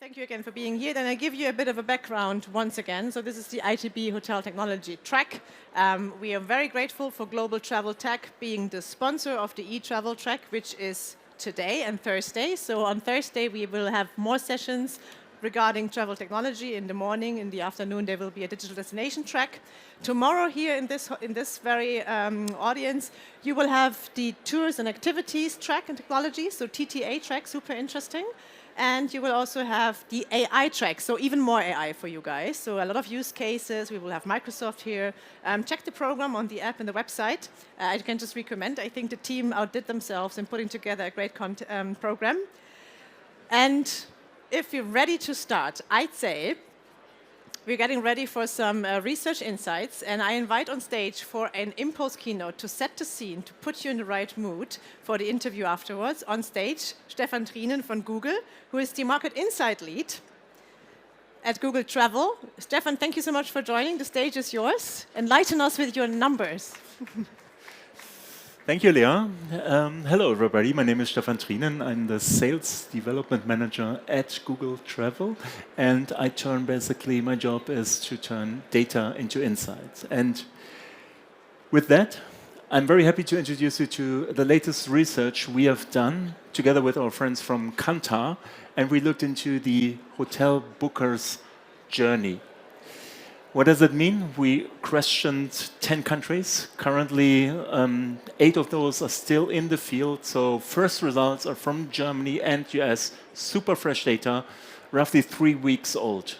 Thank you again for being here. Then I give you a bit of a background once again. So this is the ITB Hotel Technology track. We are very grateful for Global Travel Tech being the sponsor of the e-travel track, which is today and Thursday. So on Thursday, we will have more sessions regarding travel technology. In the morning, in the afternoon, there will be a digital destination track. Tomorrow here in this very audience, you will have the tours and activities track and technology, so TTA track, super interesting. And you will also have the AI track, so even more AI for you guys. So a lot of use cases. We will have Microsoft here. Check the program on the app and the website. I can just recommend. I think the team outdid themselves in putting together a great program. And if you're ready to start, I'd say we're getting ready for some research insights, and I invite on stage for an impulse keynote to set the scene, to put you in the right mood for the interview afterwards. On stage, Stefan Trienen from Google, who is the Market Insight Lead at Google Travel. Stefan, thank you so much for joining. The stage is yours. Enlighten us with your numbers. Thank you, Leah. Hello, everybody. My name is Stefan Trienen. I'm the Sales Development Manager at Google Travel. And basically, my job is to turn data into insights. And with that, I'm very happy to introduce you to the latest research we have done together with our friends from Kantar. And we looked into the hotel booker's journey. What does it mean? We questioned 10 countries. Currently, 8 of those are still in the field. So first results are from Germany and US, super fresh data, roughly 3 weeks old.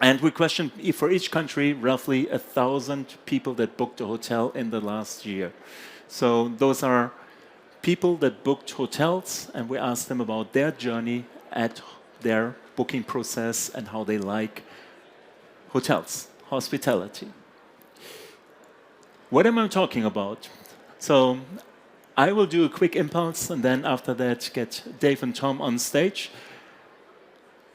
And we questioned for each country roughly 1,000 people that booked a hotel in the last year. So those are people that booked hotels, and we asked them about their journey at their booking process and how they like hotels, hospitality. What am I talking about? So I will do a quick impulse, and then after that get Dave and Tom on stage.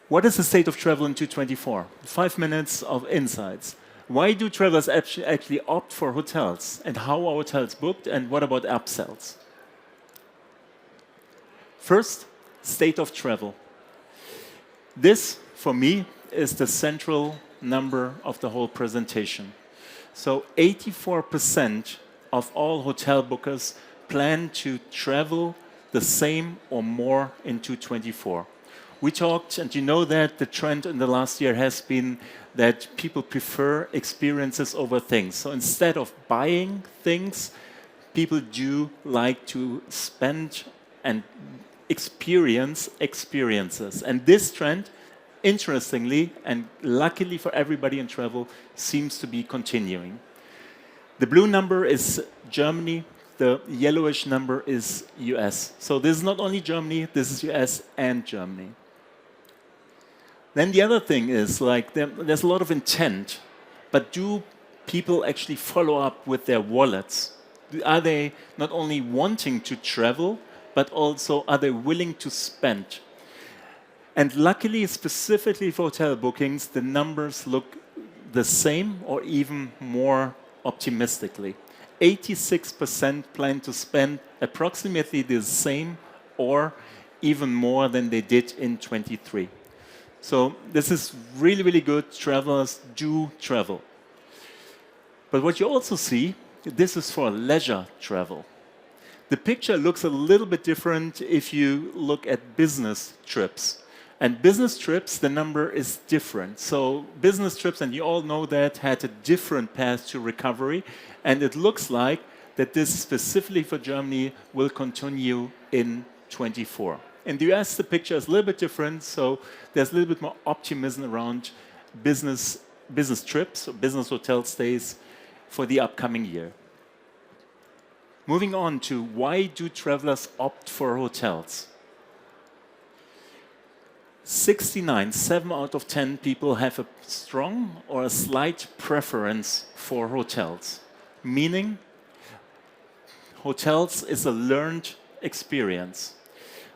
What is the state of travel in 2024? 5 minutes of insights. Why do travelers actually opt for hotels? And how are hotels booked? And what about upsells? First, state of travel. This, for me, is the central number of the whole presentation. So 84% of all hotel bookers plan to travel the same or more in 2024. We talked, and you know that the trend in the last year has been that people prefer experiences over things. So instead of buying things, people do like to spend and experience experiences. And this trend, interestingly, and luckily for everybody in travel, seems to be continuing. The blue number is Germany, the yellowish number is US. So this is not only Germany, this is US and Germany. Then the other thing is, like, there's a lot of intent, but do people actually follow up with their wallets? Are they not only wanting to travel, but also are they willing to spend? And luckily, specifically for hotel bookings, the numbers look the same or even more optimistically. 86% plan to spend approximately the same or even more than they did in 23. So this is really, really good. Travelers do travel. But what you also see, this is for leisure travel. The picture looks a little bit different if you look at business trips. And business trips, the number is different. So business trips, and you all know that, had a different path to recovery. And it looks like that this specifically for Germany will continue in 24. In the US, the picture is a little bit different. So there's a little bit more optimism around business trips, or business hotel stays for the upcoming year. Moving on to why do travelers opt for hotels? 69, 7 out of 10 people have a strong or a slight preference for hotels, meaning hotels is a learned experience.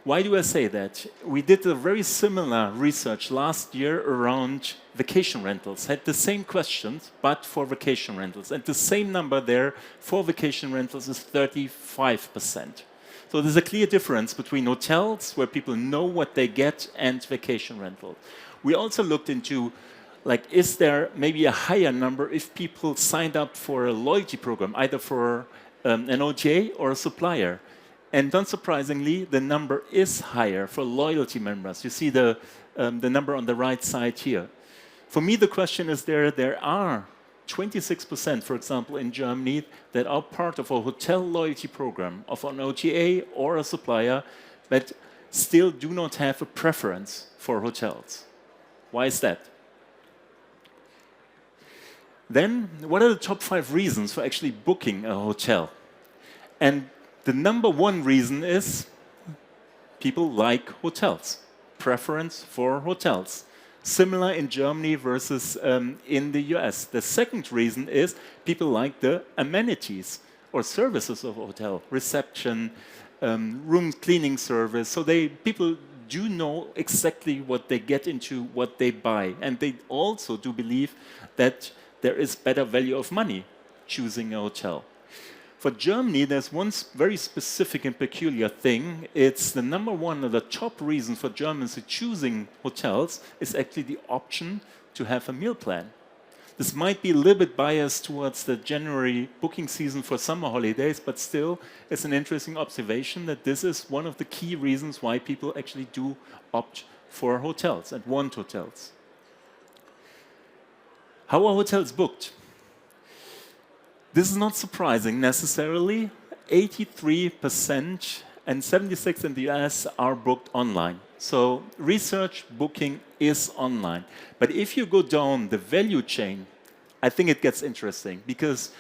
Why do I say that? We did a very similar research last year around vacation rentals, had the same questions, but for vacation rentals. And the same number there for vacation rentals is 35%. So there's a clear difference between hotels, where people know what they get, and vacation rental. We also looked into, like, is there maybe a higher number if people signed up for a loyalty program, either for an OTA or a supplier? And unsurprisingly, the number is higher for loyalty members. You see the number on the right side here. For me, the question is there are 26%, for example, in Germany, that are part of a hotel loyalty program of an OTA or a supplier, but still do not have a preference for hotels. Why is that? Then, what are the top 5 reasons for actually booking a hotel? And the number 1 reason is people like hotels, preference for hotels. Similar in Germany versus in the US. The second reason is people like the amenities or services of a hotel, reception, room cleaning service. So people do know exactly what they get into, what they buy. And they also do believe that there is better value of money choosing a hotel. For Germany, there's one very specific and peculiar thing. It's the number 1 or the top reason for Germans choosing hotels is actually the option to have a meal plan. This might be a little bit biased towards the January booking season for summer holidays, but still, it's an interesting observation that this is one of the key reasons why people actually do opt for hotels and want hotels. How are hotels booked? This is not surprising necessarily. 83% and 76% in the US are booked online. So research booking is online. But if you go down the value chain, I think it gets interesting, because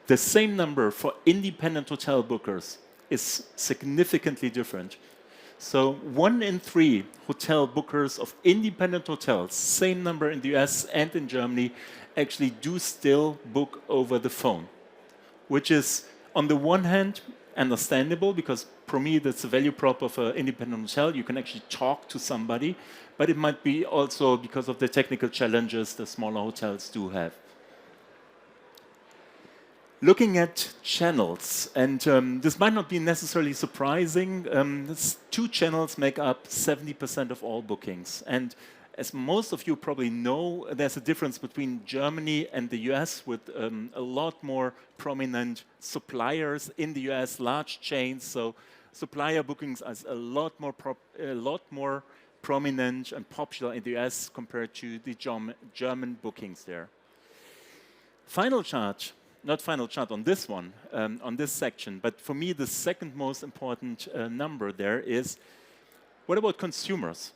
the same number for independent hotel bookers is significantly different. So 1 in 3 hotel bookers of independent hotels, same number in the US and in Germany, actually do still book over the phone, which is, on the one hand, understandable, because for me, that's the value prop of an independent hotel. You can actually talk to somebody, but it might be also because of the technical challenges the smaller hotels do have. Looking at channels, and this might not be necessarily surprising, 2 channels make up 70% of all bookings. And as most of you probably know, there's a difference between Germany and the US, with a lot more prominent suppliers in the US, large chains. So supplier bookings are a lot more prominent and popular in the US compared to the German bookings there. Not final chart on this one, on this section, but for me the second most important number there is, what about consumers?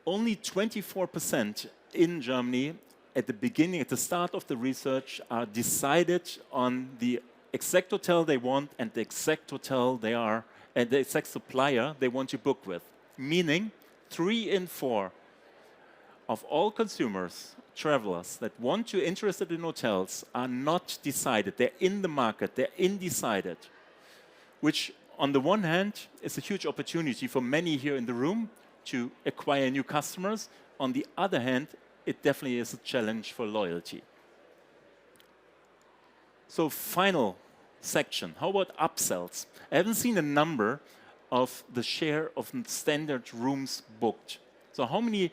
Only 24% in Germany at the start of the research, are decided on the exact hotel they want and the exact hotel they are, and the exact supplier they want to book with. Meaning, 3 in 4 of all consumers, travelers that interested in hotels are not decided. They're in the market, they're undecided, which on the one hand is a huge opportunity for many here in the room to acquire new customers. On the other hand, it definitely is a challenge for loyalty. So final section, how about upsells? I haven't seen a number of the share of standard rooms booked. So how many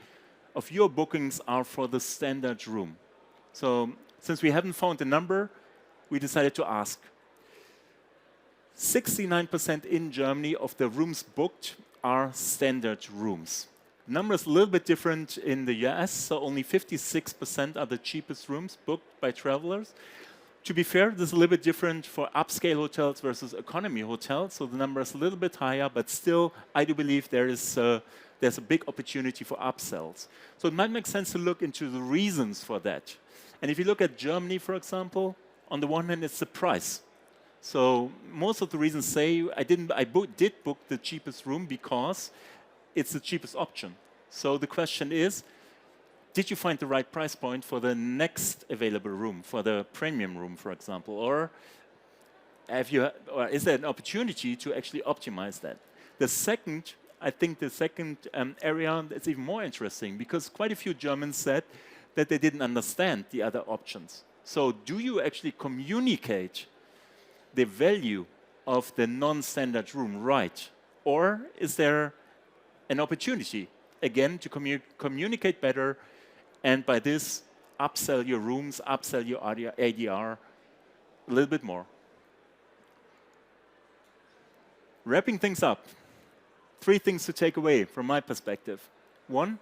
of your bookings are for the standard room? So since we haven't found a number, we decided to ask. 69% in Germany of the rooms booked are standard rooms. The number is a little bit different in the US, so only 56% are the cheapest rooms booked by travelers. To be fair, this is a little bit different for upscale hotels versus economy hotels, so the number is a little bit higher, but still, I do believe there's a big opportunity for upsells. So it might make sense to look into the reasons for that. And if you look at Germany, for example, on the one hand, it's the price. So most of the reasons say, I did book the cheapest room because it's the cheapest option. So the question is, did you find the right price point for the next available room, for the premium room, for example? Or is there an opportunity to actually optimize that? I think the second area is even more interesting, because quite a few Germans said that they didn't understand the other options. So do you actually communicate the value of the non-standard room right? Or is there an opportunity, again, to communicate better and by this upsell your rooms, upsell your ADR a little bit more? Wrapping things up, 3 things to take away from my perspective. 1,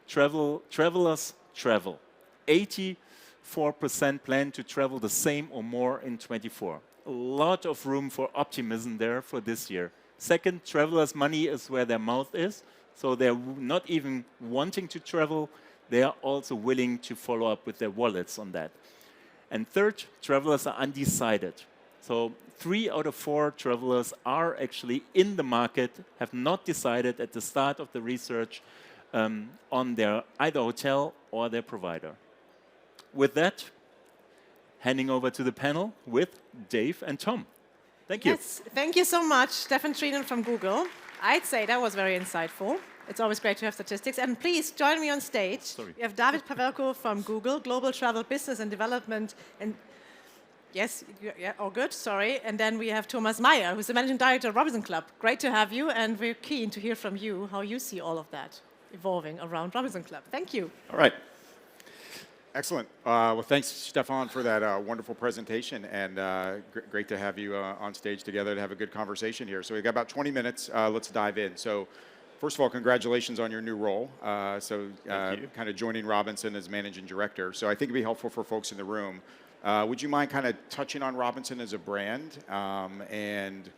travelers travel. 84% plan to travel the same or more in 24. A lot of room for optimism there for this year. Second, travelers' money is where their mouth is, so they're not even wanting to travel, they are also willing to follow up with their wallets on that. And third, travelers are undecided. So 3 out of 4 travelers are actually in the market, have not decided at the start of the research on their either hotel or their provider. With that, handing over to the panel with Dave and Tom. Thank you. Yes, thank you so much, Stefan Trienen from Google. I'd say that was very insightful. It's always great to have statistics. And please join me on stage. Sorry. We have David Pavelko from Google, Global Travel Business and Development. And yes, yeah, all good, sorry. And then we have Thomas Meyer, who's the Managing Director of Robinson Club. Great to have you, and we're keen to hear from you how you see all of that evolving around Robinson Club. Thank you. All right. Excellent. Well, thanks, Stefan, for that wonderful presentation, and great to have you on stage together to have a good conversation here. So we've got about 20 minutes. Let's dive in. So first of all, congratulations on your new role. Kind of joining Robinson as Managing Director. So I think it'd be helpful for folks in the room. Would you mind kind of touching on Robinson as a brand and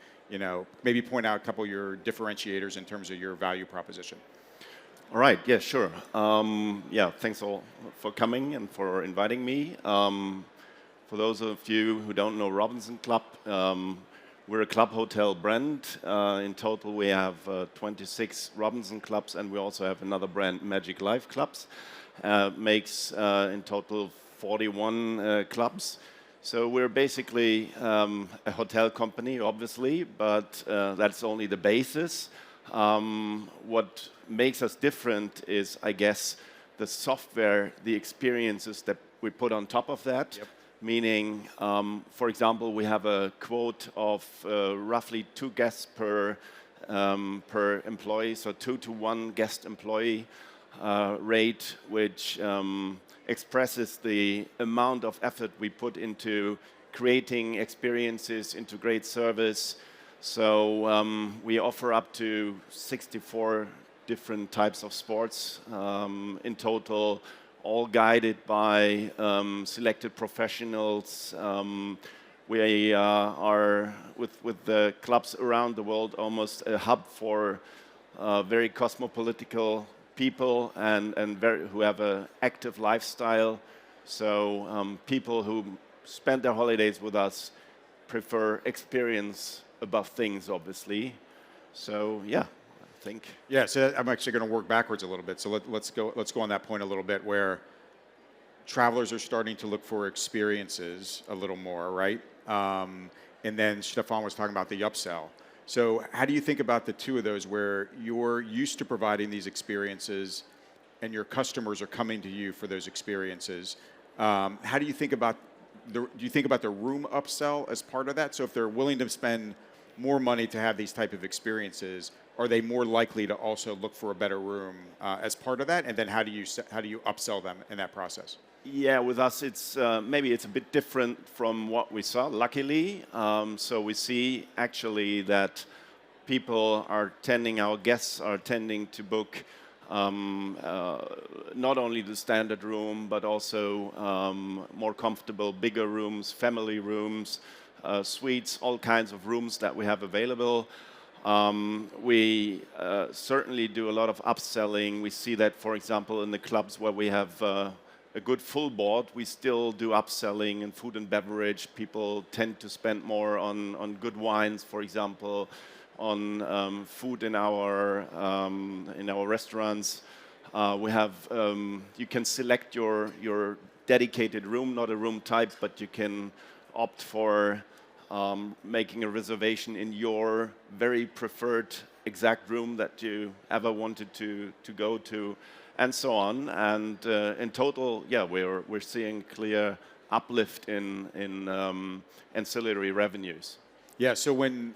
maybe point out a couple of your differentiators in terms of your value proposition? All right, yeah, sure. Thanks all for coming and for inviting me. For those of you who don't know Robinson Club, we're a club hotel brand. In total, we have 26 Robinson Clubs, and we also have another brand, Magic Life Clubs. Makes in total 41 clubs. So we're basically a hotel company, obviously, but that's only the basis. What makes us different is, I guess, the software, the experiences that we put on top of that. Yep. Meaning, for example, we have a quote of roughly 2 guests per employee, so 2 to 1 guest employee rate, which expresses the amount of effort we put into creating experiences, into great service. So we offer up to 64 different types of sports in total, all guided by selected professionals. We are, with the clubs around the world, almost a hub for very cosmopolitical people and who have an active lifestyle. So people who spend their holidays with us prefer experience above things, obviously. So yeah, I think. Yeah, so I'm actually going to work backwards a little bit. So let's go on that point a little bit, where travelers are starting to look for experiences a little more, right? And then Stefan was talking about the upsell. So how do you think about the two of those, where you're used to providing these experiences and your customers are coming to you for those experiences? How do you think about do you think about the room upsell as part of that? So if they're willing to spend more money to have these type of experiences, are they more likely to also look for a better room as part of that? And then how do you upsell them in that process? Yeah, with us, it's maybe it's a bit different from what we saw, luckily. So we see actually that our guests are tending to book not only the standard room, but also more comfortable, bigger rooms, family rooms, suites, all kinds of rooms that we have available. We certainly do a lot of upselling. We see that, for example, in the clubs where we have a good full board, we still do upselling in food and beverage. People tend to spend more on good wines, for example, on food in our restaurants. We have you can select your dedicated room, not a room type, but you can opt for making a reservation in your very preferred exact room that you ever wanted to go to, and so on. And in total, yeah, we're seeing clear uplift in ancillary revenues. Yeah. So when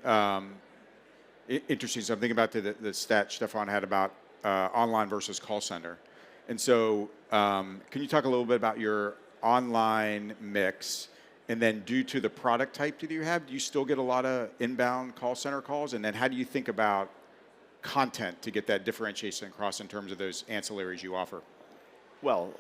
interesting. So I'm thinking about the stat Stefan had about online versus call center, and so can you talk a little bit about your online mix? And then, due to the product type that you have, do you still get a lot of inbound call center calls? And then, how do you think about content to get that differentiation across in terms of those ancillaries you offer? Well,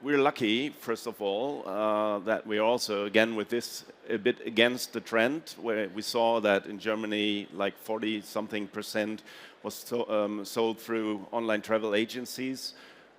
we're lucky, first of all, that we're also, again, with this a bit against the trend, where we saw that in Germany, like 40-something% was sold through online travel agencies.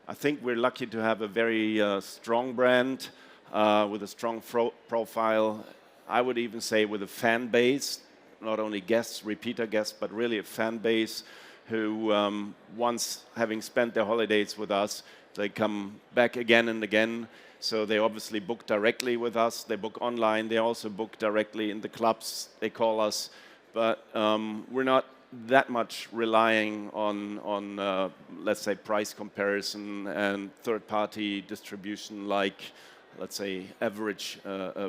I think we're lucky to have a very strong brand with a strong profile. I would even say with a fan base, not only guests, repeater guests, but really a fan base who, once having spent their holidays with us, they come back again and again. So they obviously book directly with us. They book online. They also book directly in the clubs. They call us. But we're not that much relying on let's say, price comparison and third-party distribution like, let's say, average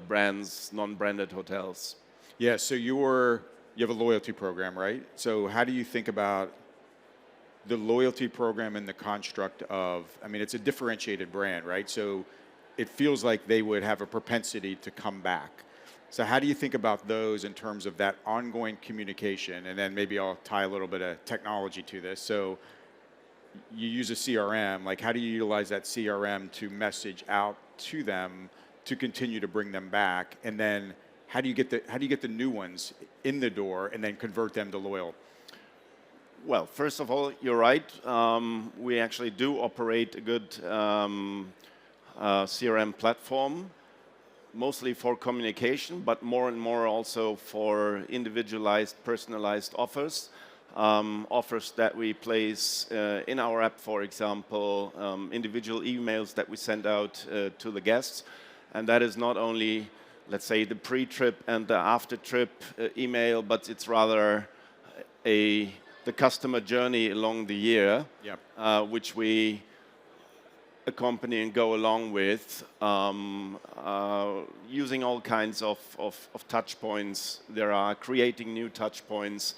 brands, non-branded hotels. Yeah, so you have a loyalty program, right? So how do you think about the loyalty program in the construct of, I mean, it's a differentiated brand, right? So it feels like they would have a propensity to come back. So how do you think about those in terms of that ongoing communication? And then maybe I'll tie a little bit of technology to this. So you use a CRM, like how do you utilize that CRM to message out to them to continue to bring them back? And then how do you get the new ones in the door and then convert them to loyal? Well, first of all, you're right. We actually do operate a good CRM platform, mostly for communication, but more and more also for individualized, personalized offers. Offers that we place in our app, for example, individual emails that we send out to the guests. And that is not only, let's say, the pre-trip and the after-trip email, but it's rather the customer journey along the year, Yep. Which we accompany and go along with, using all kinds of touch points. There are creating new touch points,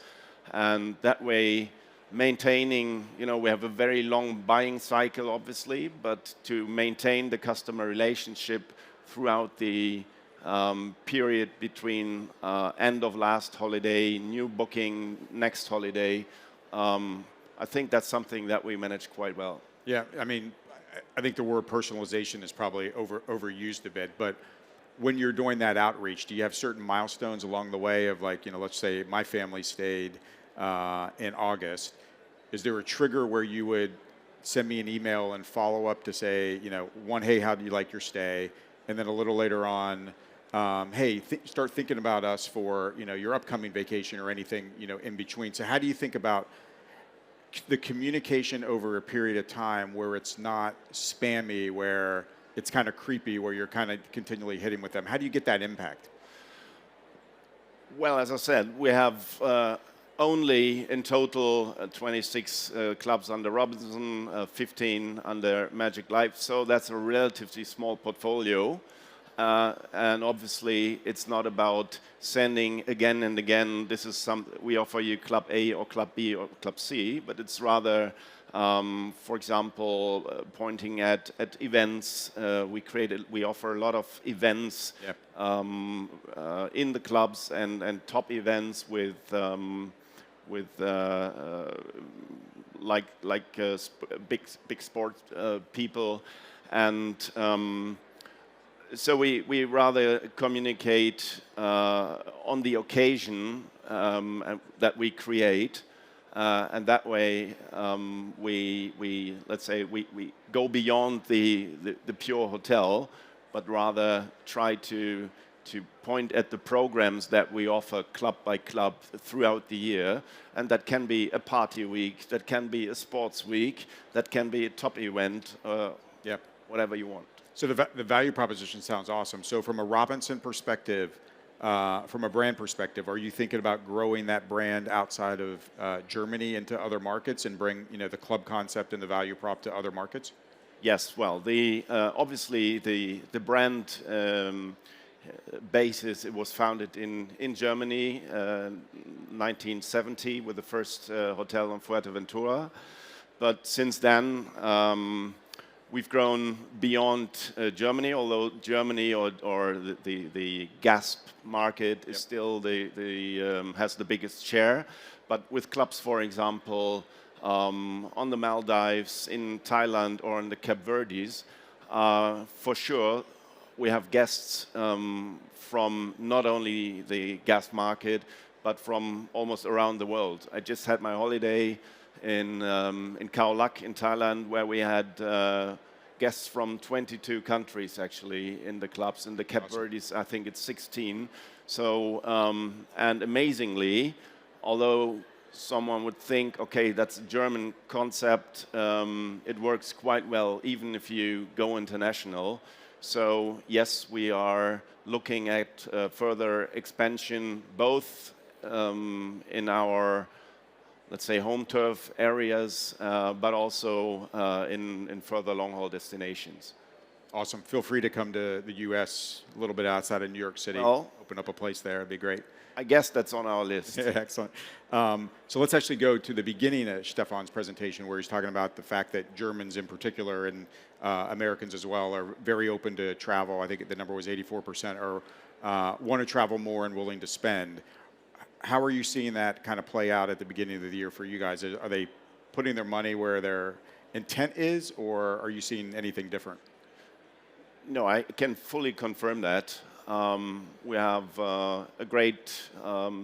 and that way maintaining, we have a very long buying cycle, obviously, but to maintain the customer relationship throughout the period between end of last holiday, new booking, next holiday, I think that's something that we manage quite well. Yeah, I mean, I think the word personalization is probably overused a bit, but when you're doing that outreach, do you have certain milestones along the way of like, let's say my family stayed in August. Is there a trigger where you would send me an email and follow up to say, one, hey, how do you like your stay? And then a little later on, hey, start thinking about us for, your upcoming vacation or anything, in between. So how do you think about the communication over a period of time where it's not spammy, where it's kind of creepy, where you're kind of continually hitting with them? How do you get that impact? Well, as I said, we have only in total 26 clubs under Robinson, 15 under Magic Life. So that's a relatively small portfolio. And obviously, it's not about sending again and again, this is we offer you Club A or Club B or Club C, but it's rather, for example, pointing at events. We offer a lot of events. Yep. In the clubs and top events with big sport people, and so we rather communicate on the occasion that we create, and that way we let's say we go beyond the pure hotel, but rather try to point at the programs that we offer club by club throughout the year, and that can be a party week, that can be a sports week, that can be a top event, whatever you want. So the value proposition sounds awesome. So from a Robinson perspective, from a brand perspective, are you thinking about growing that brand outside of Germany into other markets and bring the club concept and the value prop to other markets? Yes. Well, obviously the brand basis, it was founded in Germany, 1970, with the first hotel on Fuerteventura. But since then, we've grown beyond Germany, although Germany or the gas market is still has the biggest share. But with clubs, for example, on the Maldives, in Thailand, or in the Cape Verdes, for sure, we have guests from not only the gas market, but from almost around the world. I just had my holiday in Khao Lak in Thailand, where we had guests from 22 countries actually in the clubs. In the Cape Verdes, I think it's 16. So, and amazingly, although someone would think, okay, that's a German concept, it works quite well even if you go international. So yes, we are looking at further expansion, both in our, let's say, home turf areas, but also in further long-haul destinations. Awesome. Feel free to come to the U.S. a little bit outside of New York City. Well, open up a place there. It'd be great. I guess that's on our list. Yeah, excellent. So let's actually go to the beginning of Stefan's presentation, where he's talking about the fact that Germans in particular, and Americans as well, are very open to travel. I think the number was 84% are want to travel more and willing to spend. How are you seeing that kind of play out at the beginning of the year for you guys? Are they putting their money where their intent is, or are you seeing anything different? No, I can fully confirm that. We have a great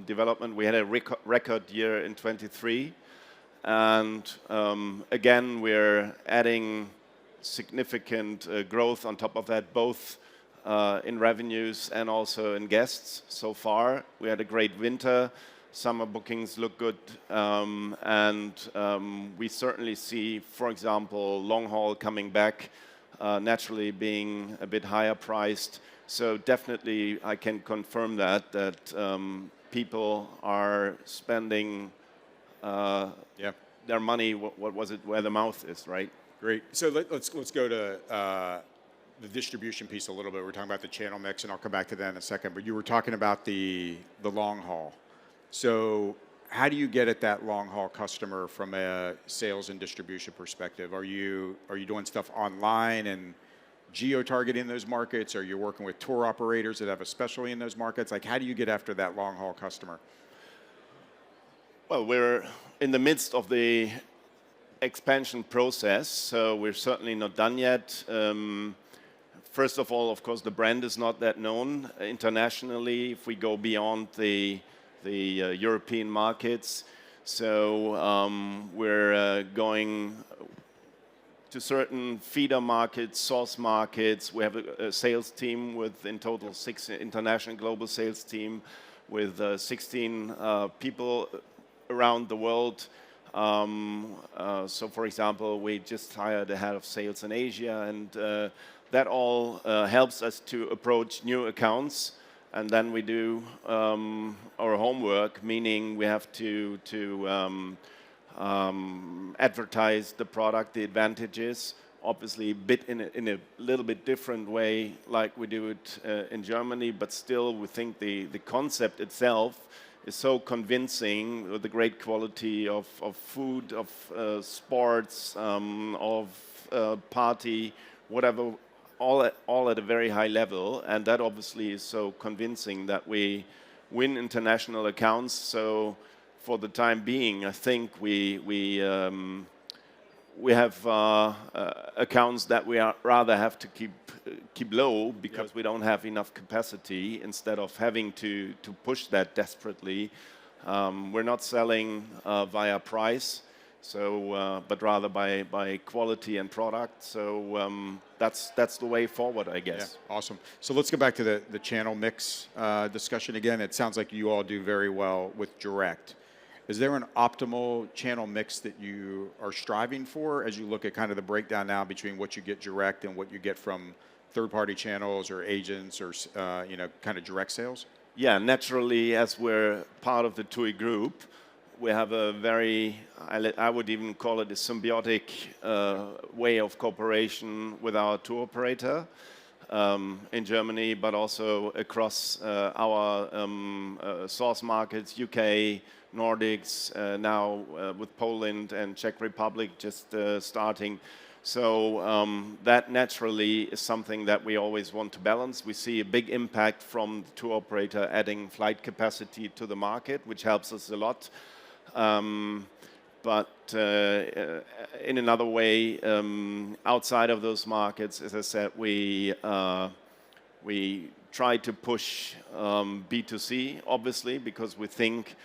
development. We had a record year in 23. And again, we're adding significant growth on top of that, both in revenues and also in guests so far. We had a great winter. Summer bookings look good. And we certainly see, for example, long haul coming back, naturally being a bit higher priced. So definitely I can confirm that people are spending their money, what was it, where the mouth is, right? Great. So let's go to the distribution piece a little bit. We're talking about the channel mix, and I'll come back to that in a second. But you were talking about the long haul. So how do you get at that long haul customer from a sales and distribution perspective? Are you doing stuff online and geo-targeting those markets? Are you working with tour operators that have a specialty in those markets? Like, how do you get after that long haul customer? Well, we're in the midst of the expansion process, so we're certainly not done yet. First of all, of course, the brand is not that known internationally if we go beyond the European markets. So we're going to certain feeder markets, source markets. We have a sales team with, in total, 6 international global sales team with 16 people around the world. So, for example, we just hired a head of sales in Asia, and that all helps us to approach new accounts. And then we do our homework, meaning we have to advertise the product, the advantages, obviously in a little bit different way like we do it in Germany, but still we think the concept itself is so convincing with the great quality of food, of sports, of party, whatever, all at a very high level. And that obviously is so convincing that we win international accounts. So for the time being, I think we have accounts that we rather have to keep low because we don't have enough capacity, instead of having to push that desperately. We're not selling via price, so but rather by quality and product. So that's the way forward, I guess. Yeah, awesome. So let's go back to the channel mix discussion again. It sounds like you all do very well with direct. Is there an optimal channel mix that you are striving for as you look at kind of the breakdown now between what you get direct and what you get from third-party channels or agents or kind of direct sales? Yeah, naturally, as we're part of the TUI group, we have a very, I would even call it a symbiotic way of cooperation with our tour operator. in Germany, but also across our source markets, UK, Nordics, now with Poland and Czech Republic just starting. So that naturally is something that we always want to balance. We see a big impact from the tour operator adding flight capacity to the market, which helps us a lot. But in another way, outside of those markets, as I said, we try to push B2C, obviously, because we think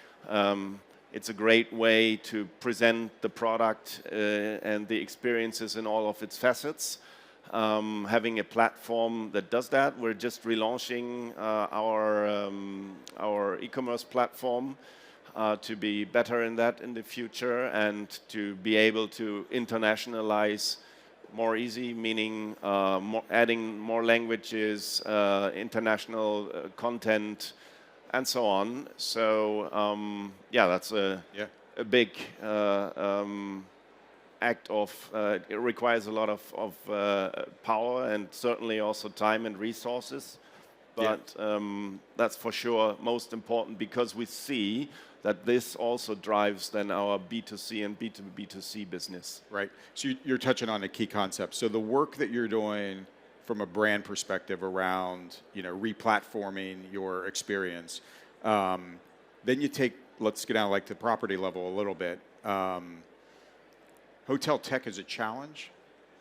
it's a great way to present the product and the experiences in all of its facets. Having a platform that does that, we're just relaunching our e-commerce platform to be better in that in the future and to be able to internationalize more easy, meaning adding more languages, international content, and so on. So yeah, that's a big act of, it requires a lot of power and certainly also time and resources. But that's for sure most important because we see that this also drives then our B2C and B2B2C business. Right. So you're touching on a key concept. So the work that you're doing from a brand perspective around, replatforming your experience, then you take, let's get down like the property level a little bit. Hotel tech is a challenge.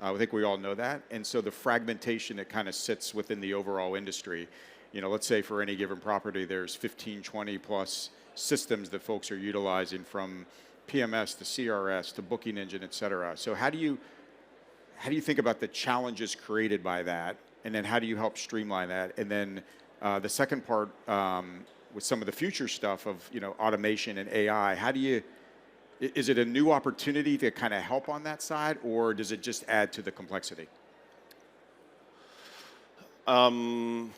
I think we all know that. And so the fragmentation that kind of sits within the overall industry, let's say for any given property, there's 15, 20 plus systems that folks are utilizing from PMS to CRS to booking engine, et cetera. So how do you think about the challenges created by that? And then how do you help streamline that? And then the second part, with some of the future stuff of, automation and AI, is it a new opportunity to kind of help on that side, or does it just add to the complexity? Well,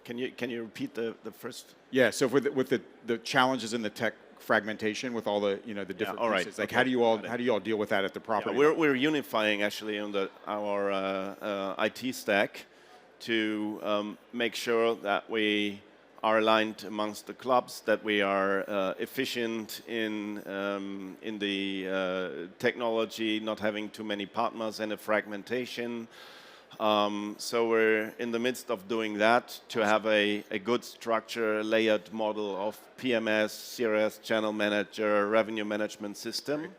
can you repeat the first? Yeah. So with the challenges in the tech fragmentation with all the the different all right. pieces, like Okay. how do you all deal with that at the property? Yeah, we're unifying actually on our IT stack to make sure that we are aligned amongst the clubs, that we are efficient in the technology, not having too many partners and a fragmentation. So we're in the midst of doing that to have a good structure, layered model of PMS, CRS, channel manager, revenue management system. Great.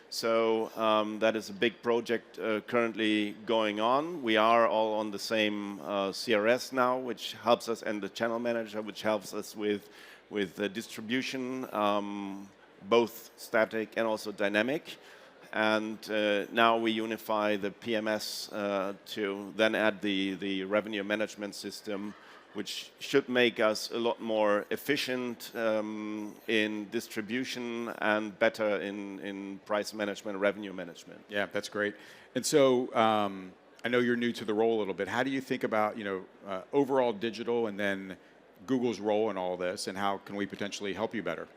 So that is a big project currently going on. We are all on the same CRS now, which helps us, and the channel manager, which helps us with the distribution, both static and also dynamic. And now we unify the PMS to then add the revenue management system, which should make us a lot more efficient in distribution and better in price management, revenue management. Yeah, that's great. And so I know you're new to the role a little bit. How do you think about overall digital and then Google's role in all this, and how can we potentially help you better?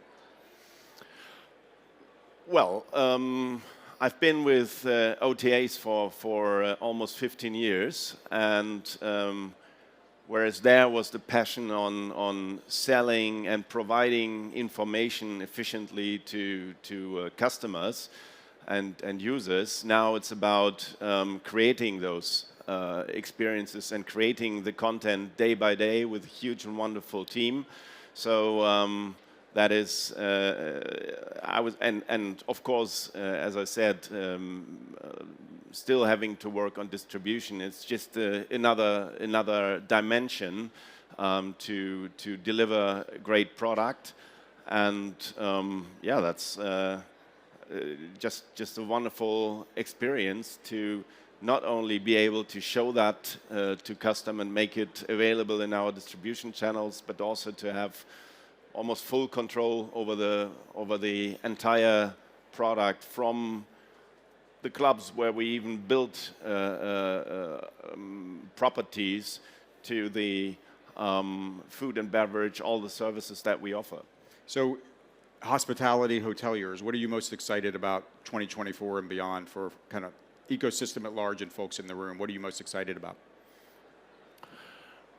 Well, I've been with OTAs for almost 15 years, and whereas there was the passion on selling and providing information efficiently to customers and users, now it's about creating those experiences and creating the content day by day with a huge and wonderful team. So that is, and of course, as I said, still having to work on distribution. It's just another dimension to deliver a great product, and yeah, that's just a wonderful experience to not only be able to show that to customers and make it available in our distribution channels, but also to have almost full control over the entire product, from the clubs where we even built properties to the food and beverage, all the services that we offer. So hospitality, hoteliers, what are you most excited about 2024 and beyond for kind of ecosystem at large and folks in the room? What are you most excited about?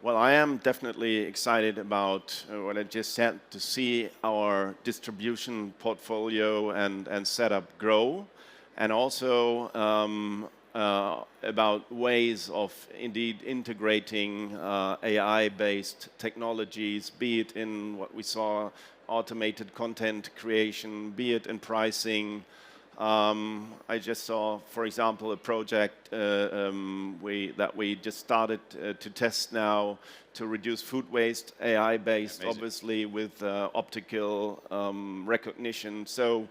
Well, I am definitely excited about what I just said, to see our distribution portfolio and setup grow, and also about ways of indeed integrating AI-based technologies, be it in what we saw, automated content creation, be it in pricing. I just saw, for example, a project that we just started to test now to reduce food waste, AI-based, obviously, with optical recognition. So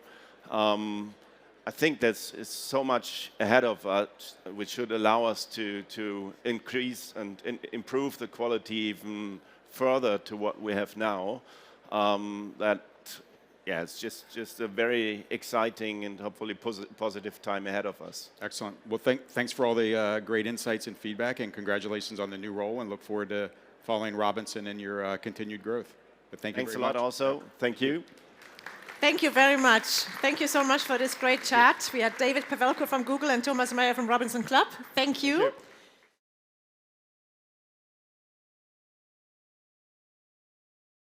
I think there's so much ahead of us, which should allow us to increase and improve the quality even further to what we have now. Yeah, it's just a very exciting and hopefully positive time ahead of us. Excellent. Well, thanks for all the great insights and feedback, and congratulations on the new role, and look forward to following Robinson in your continued growth. But thank you very much. Thanks a lot also. Thank you. Thank you very much. Thank you so much for this great chat. We had David Pavelko from Google and Thomas Meyer from Robinson Club. Thank you.